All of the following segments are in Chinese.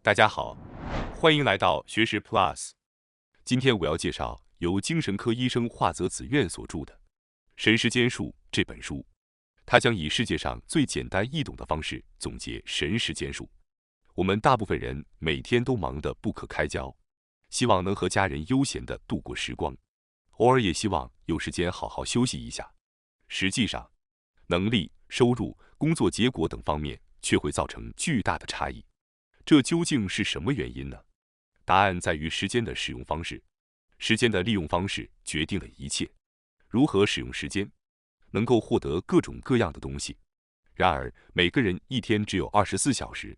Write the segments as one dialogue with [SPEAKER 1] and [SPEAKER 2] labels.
[SPEAKER 1] 大家好，欢迎来到学识 Plus。今天我要介绍由精神科医生华泽子苑所著的《神时间术》这本书。他将以世界上最简单易懂的方式总结神时间术。我们大部分人每天都忙得不可开交，希望能和家人悠闲地度过时光，偶尔也希望有时间好好休息一下。实际上，能力、收入、工作结果等方面却会造成巨大的差异。这究竟是什么原因呢？答案在于时间的使用方式。时间的利用方式决定了一切。如何使用时间，能够获得各种各样的东西。然而，每个人一天只有24小时，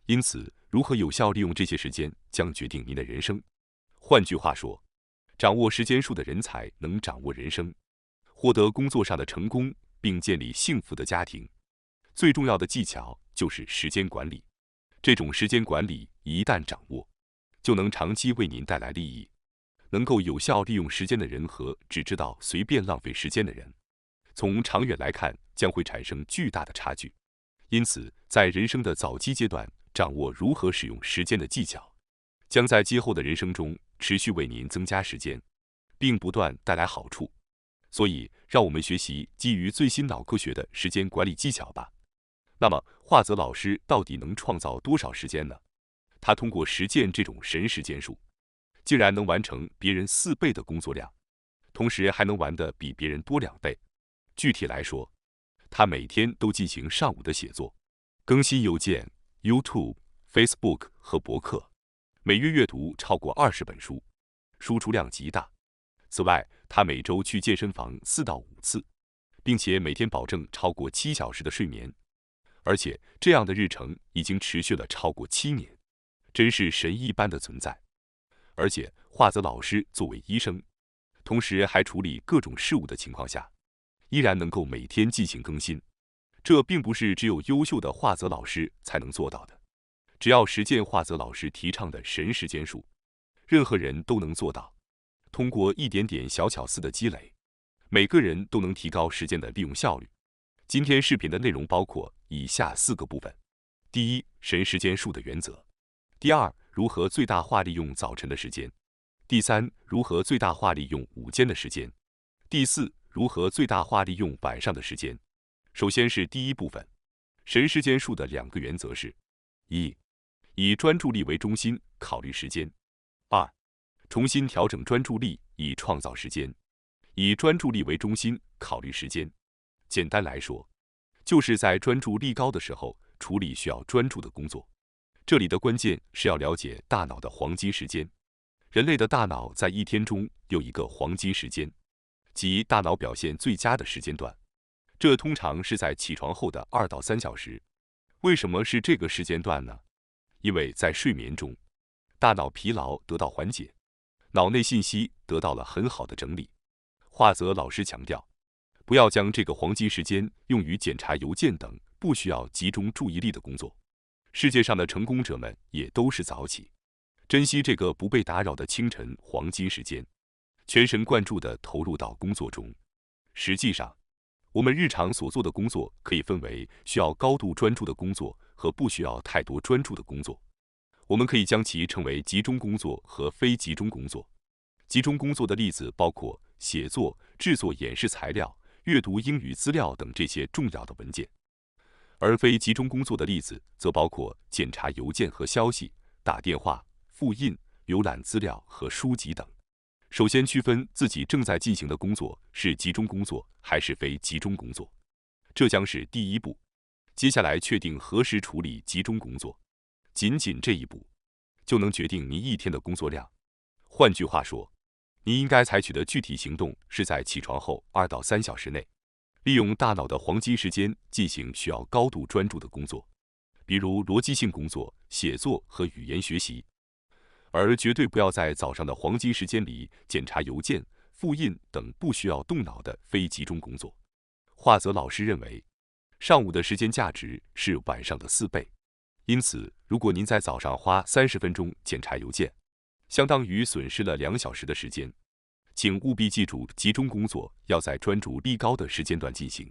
[SPEAKER 1] 因此，如何有效利用这些时间，将决定您的人生。换句话说，掌握时间术的人才能掌握人生，获得工作上的成功，并建立幸福的家庭。最重要的技巧就是时间管理。这种时间管理一旦掌握，就能长期为您带来利益。能够有效利用时间的人和只知道随便浪费时间的人，从长远来看将会产生巨大的差距。因此，在人生的早期阶段，掌握如何使用时间的技巧，将在今后的人生中持续为您增加时间，并不断带来好处。所以，让我们学习基于最新脑科学的时间管理技巧吧。那么，华泽老师到底能创造多少时间呢？他通过实践这种神时间术，竟然能完成别人4倍的工作量，同时还能玩得比别人多2倍。具体来说，他每天都进行上午的写作，更新邮件、YouTube、Facebook 和博客，每月阅读超过20本书，输出量极大。此外，他每周去健身房4到5次，并且每天保证超过7小时的睡眠。而且这样的日程已经持续了超过7年，真是神一般的存在。而且华泽老师作为医生，同时还处理各种事务的情况下，依然能够每天进行更新。这并不是只有优秀的华泽老师才能做到的。只要实践华泽老师提倡的神时间术，任何人都能做到。通过一点点小巧思的积累，每个人都能提高时间的利用效率。今天视频的内容包括以下4个部分：第一，神时间术的原则；第二，如何最大化利用早晨的时间；第三，如何最大化利用午间的时间；第四，如何最大化利用晚上的时间。首先是第一部分，神时间术的2个原则是：一，以专注力为中心，考虑时间；二，重新调整专注力，以创造时间。以专注力为中心，考虑时间。简单来说，就是在专注力高的时候处理需要专注的工作。这里的关键是要了解大脑的黄金时间。人类的大脑在一天中有一个黄金时间，即大脑表现最佳的时间段。这通常是在起床后的2到3小时。为什么是这个时间段呢？因为在睡眠中，大脑疲劳得到缓解，脑内信息得到了很好的整理。华泽老师强调，不要将这个黄金时间用于检查邮件等不需要集中注意力的工作。世界上的成功者们也都是早起，珍惜这个不被打扰的清晨黄金时间，全神贯注地投入到工作中。实际上，我们日常所做的工作可以分为需要高度专注的工作和不需要太多专注的工作。我们可以将其称为集中工作和非集中工作。集中工作的例子包括写作、制作演示材料、阅读英语资料等这些重要的文件。而非集中工作的例子则包括检查邮件和消息、打电话、复印、浏览资料和书籍等。首先区分自己正在进行的工作是集中工作还是非集中工作，这将是第一步。接下来确定何时处理集中工作，仅仅这一步就能决定您一天的工作量。换句话说，你应该采取的具体行动是在起床后2到3小时内，利用大脑的黄金时间进行需要高度专注的工作，比如逻辑性工作、写作和语言学习。而绝对不要在早上的黄金时间里检查邮件、复印等不需要动脑的非集中工作。华泽老师认为，上午的时间价值是晚上的4倍，因此，如果您在早上花30分钟检查邮件，相当于损失了2小时的时间。请务必记住，集中工作要在专注力高的时间段进行，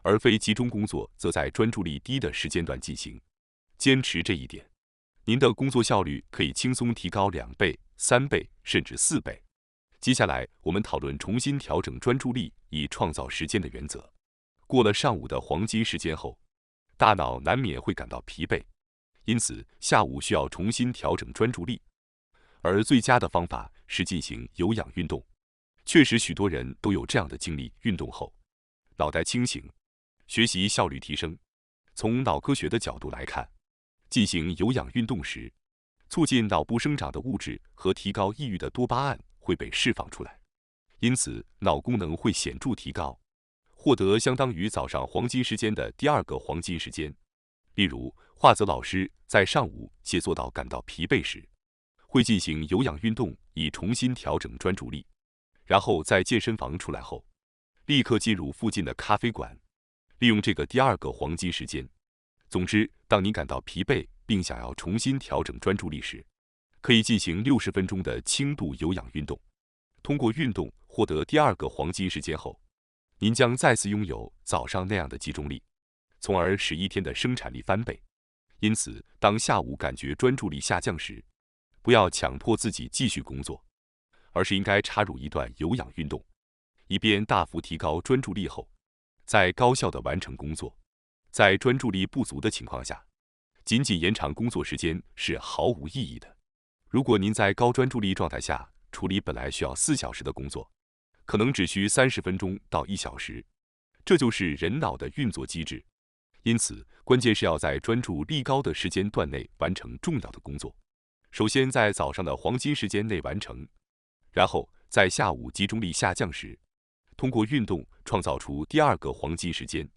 [SPEAKER 1] 而非集中工作则在专注力低的时间段进行。坚持这一点，您的工作效率可以轻松提高2倍、3倍甚至4倍。接下来，我们讨论重新调整专注力以创造时间的原则。过了上午的黄金时间后，大脑难免会感到疲惫，因此下午需要重新调整专注力。而最佳的方法是进行有氧运动。确实，许多人都有这样的经历：运动后，脑袋清醒，学习效率提升。从脑科学的角度来看，进行有氧运动时，促进脑部生长的物质和提高抑郁的多巴胺会被释放出来，因此脑功能会显著提高，获得相当于早上黄金时间的第2个黄金时间。例如，华泽老师在上午写作到感到疲惫时，会进行有氧运动以重新调整专注力，然后在健身房出来后，立刻进入附近的咖啡馆，利用这个第2个黄金时间。总之，当你感到疲惫并想要重新调整专注力时，可以进行60分钟的轻度有氧运动。通过运动获得第2个黄金时间后，您将再次拥有早上那样的集中力，从而使一天的生产力翻倍。因此，当下午感觉专注力下降时，不要强迫自己继续工作，而是应该插入一段有氧运动，以便大幅提高专注力后，再高效地完成工作。在专注力不足的情况下，仅仅延长工作时间是毫无意义的。如果您在高专注力状态下处理本来需要4小时的工作，可能只需30分钟到1小时。这就是人脑的运作机制。因此，关键是要在专注力高的时间段内完成重要的工作。首先在早上的黄金时间内完成，然后在下午集中力下降时，通过运动创造出第2个黄金时间，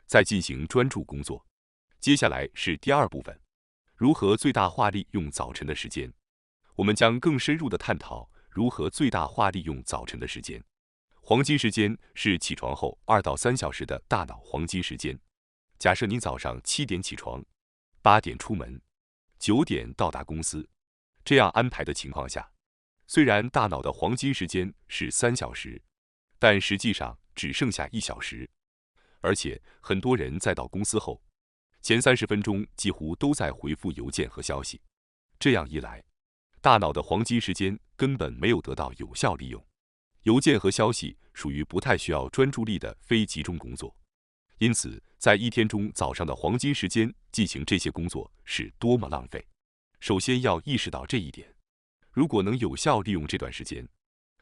[SPEAKER 1] 再进行专注工作。接下来是第2部分，如何最大化利用早晨的时间。我们将更深入地探讨如何最大化利用早晨的时间。黄金时间是起床后2到3小时的大脑黄金时间。假设您早上7点起床，8点出门，9点到达公司，这样安排的情况下，虽然大脑的黄金时间是3小时，但实际上只剩下1小时。而且很多人在到公司后，前30分钟几乎都在回复邮件和消息。这样一来，大脑的黄金时间根本没有得到有效利用。邮件和消息属于不太需要专注力的非集中工作，因此在一天中早上的黄金时间进行这些工作是多么浪费。首先要意识到这一点，如果能有效利用这段时间，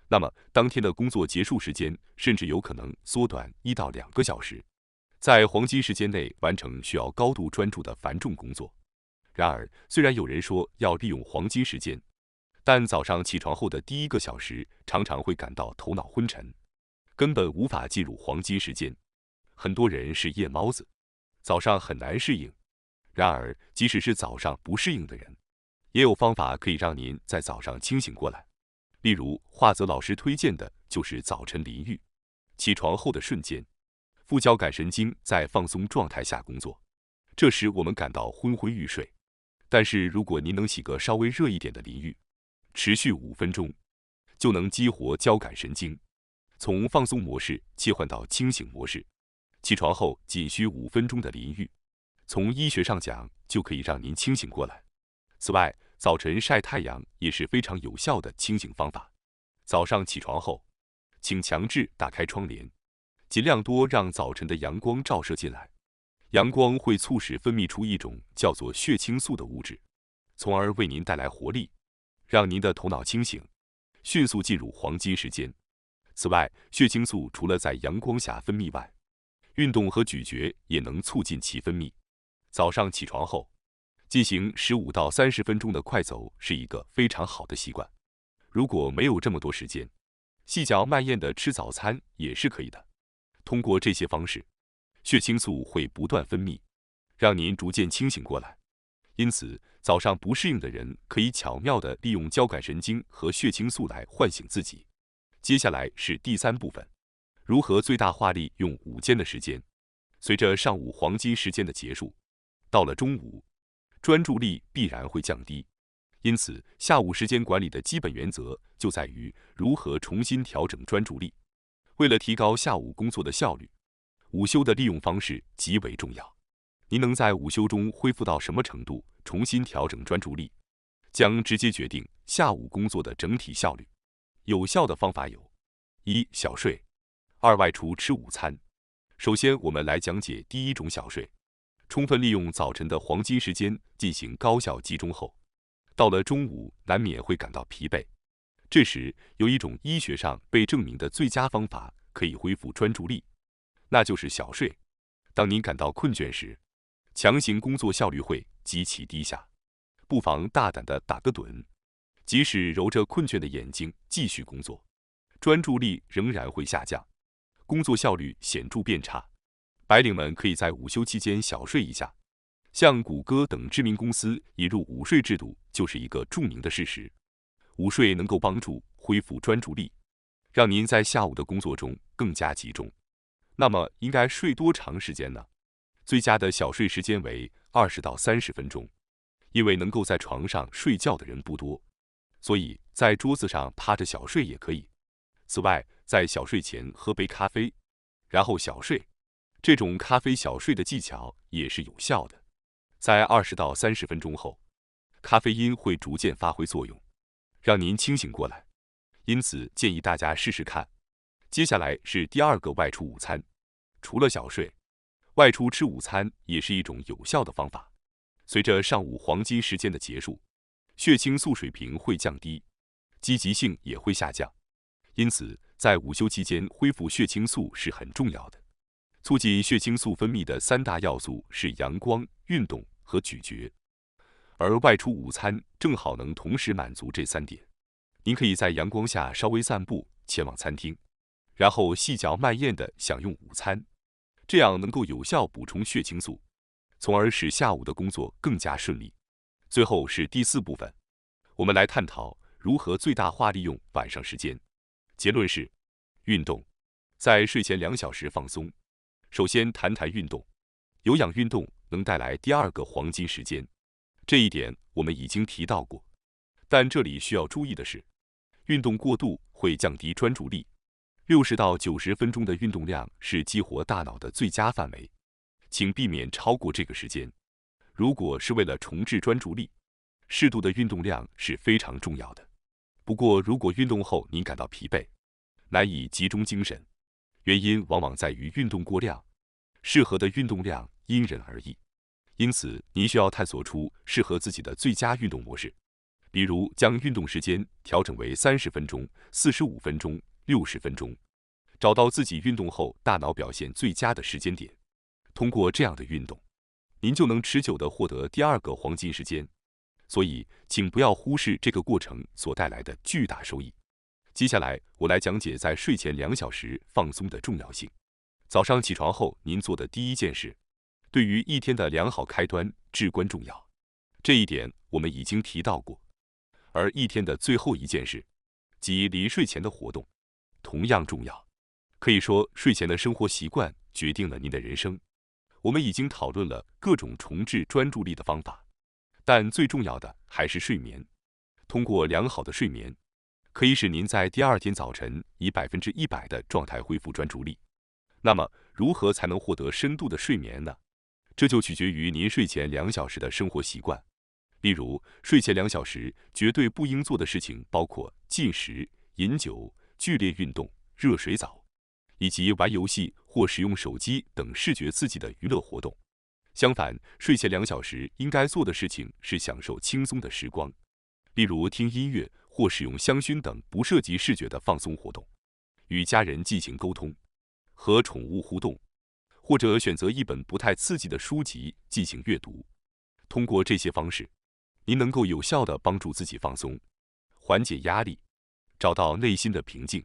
[SPEAKER 1] 那么当天的工作结束时间甚至有可能缩短1到2个小时，在黄金时间内完成需要高度专注的繁重工作。然而，虽然有人说要利用黄金时间，但早上起床后的第1个小时常常会感到头脑昏沉，根本无法进入黄金时间。很多人是夜猫子，早上很难适应。然而，即使是早上不适应的人，也有方法可以让您在早上清醒过来。例如，华泽老师推荐的就是早晨淋浴。起床后的瞬间，副交感神经在放松状态下工作，这时我们感到昏昏欲睡。但是如果您能洗个稍微热一点的淋浴，持续5分钟，就能激活交感神经，从放松模式切换到清醒模式。起床后仅需5分钟的淋浴，从医学上讲就可以让您清醒过来。此外，早晨晒太阳也是非常有效的清醒方法。早上起床后，请强制打开窗帘，尽量多让早晨的阳光照射进来。阳光会促使分泌出一种叫做血清素的物质，从而为您带来活力，让您的头脑清醒，迅速进入黄金时间。此外，血清素除了在阳光下分泌外，运动和咀嚼也能促进其分泌。早上起床后，进行15到30分钟的快走是一个非常好的习惯。如果没有这么多时间，细嚼慢咽的吃早餐也是可以的。通过这些方式，血清素会不断分泌，让您逐渐清醒过来。因此，早上不适应的人可以巧妙地利用交感神经和血清素来唤醒自己。接下来是第3部分，如何最大化利用午间的时间。随着上午黄金时间的结束，到了中午，专注力必然会降低。因此，下午时间管理的基本原则就在于如何重新调整专注力。为了提高下午工作的效率，午休的利用方式极为重要。您能在午休中恢复到什么程度，重新调整专注力，将直接决定下午工作的整体效率。有效的方法有：一、小睡；二、外出吃午餐。首先，我们来讲解第一种小睡。充分利用早晨的黄金时间进行高效集中后，到了中午难免会感到疲惫。这时，有一种医学上被证明的最佳方法可以恢复专注力，那就是小睡。当您感到困倦时，强行工作效率会极其低下，不妨大胆地打个盹，即使揉着困倦的眼睛继续工作，专注力仍然会下降，工作效率显著变差。白领们可以在午休期间小睡一下，像谷歌等知名公司引入午睡制度就是一个著名的事实。午睡能够帮助恢复专注力，让您在下午的工作中更加集中。那么应该睡多长时间呢？最佳的小睡时间为20到30分钟，因为能够在床上睡觉的人不多，所以在桌子上趴着小睡也可以。此外，在小睡前喝杯咖啡，然后小睡，这种咖啡小睡的技巧也是有效的。在20到30分钟后，咖啡因会逐渐发挥作用，让您清醒过来，因此建议大家试试看。接下来是第二个外出午餐。除了小睡，外出吃午餐也是一种有效的方法。随着上午黄金时间的结束，血清素水平会降低，积极性也会下降，因此在午休期间恢复血清素是很重要的。促进血清素分泌的3大要素是阳光、运动和咀嚼，而外出午餐正好能同时满足这3点。您可以在阳光下稍微散步，前往餐厅，然后细嚼慢咽地享用午餐，这样能够有效补充血清素，从而使下午的工作更加顺利。最后是第4部分，我们来探讨如何最大化利用晚上时间。结论是：运动，在睡前2小时放松。首先谈谈运动，有氧运动能带来第2个黄金时间，这一点我们已经提到过。但这里需要注意的是，运动过度会降低专注力。60到90分钟的运动量是激活大脑的最佳范围，请避免超过这个时间。如果是为了重置专注力，适度的运动量是非常重要的。不过，如果运动后您感到疲惫，难以集中精神，原因往往在于运动过量，适合的运动量因人而异。因此，您需要探索出适合自己的最佳运动模式，比如将运动时间调整为30分钟、45分钟、60分钟，找到自己运动后大脑表现最佳的时间点。通过这样的运动，您就能持久地获得第2个黄金时间。所以，请不要忽视这个过程所带来的巨大收益。接下来，我来讲解在睡前2小时放松的重要性。早上起床后，您做的第一件事，对于一天的良好开端至关重要。这一点我们已经提到过。而一天的最后一件事，即临睡前的活动，同样重要。可以说，睡前的生活习惯决定了您的人生。我们已经讨论了各种重置专注力的方法，但最重要的还是睡眠。通过良好的睡眠，可以使您在第2天早晨以100%的状态恢复专注力。那么，如何才能获得深度的睡眠呢？这就取决于您睡前2小时的生活习惯。例如，睡前2小时绝对不应做的事情包括进食、饮酒、剧烈运动、热水澡，以及玩游戏或使用手机等视觉刺激的娱乐活动。相反，睡前2小时应该做的事情是享受轻松的时光，例如听音乐或使用香薰等不涉及视觉的放松活动，与家人进行沟通，和宠物互动，或者选择一本不太刺激的书籍进行阅读。通过这些方式，您能够有效地帮助自己放松，缓解压力，找到内心的平静。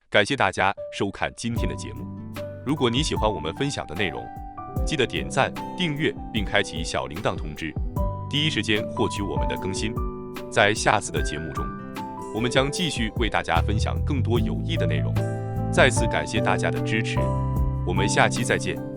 [SPEAKER 1] 感谢大家收看今天的节目。如果你喜欢我们分享的内容，记得点赞、订阅并开启小铃铛通知，第一时间获取我们的更新。在下次的节目中，我们将继续为大家分享更多有益的内容。再次感谢大家的支持，我们下期再见。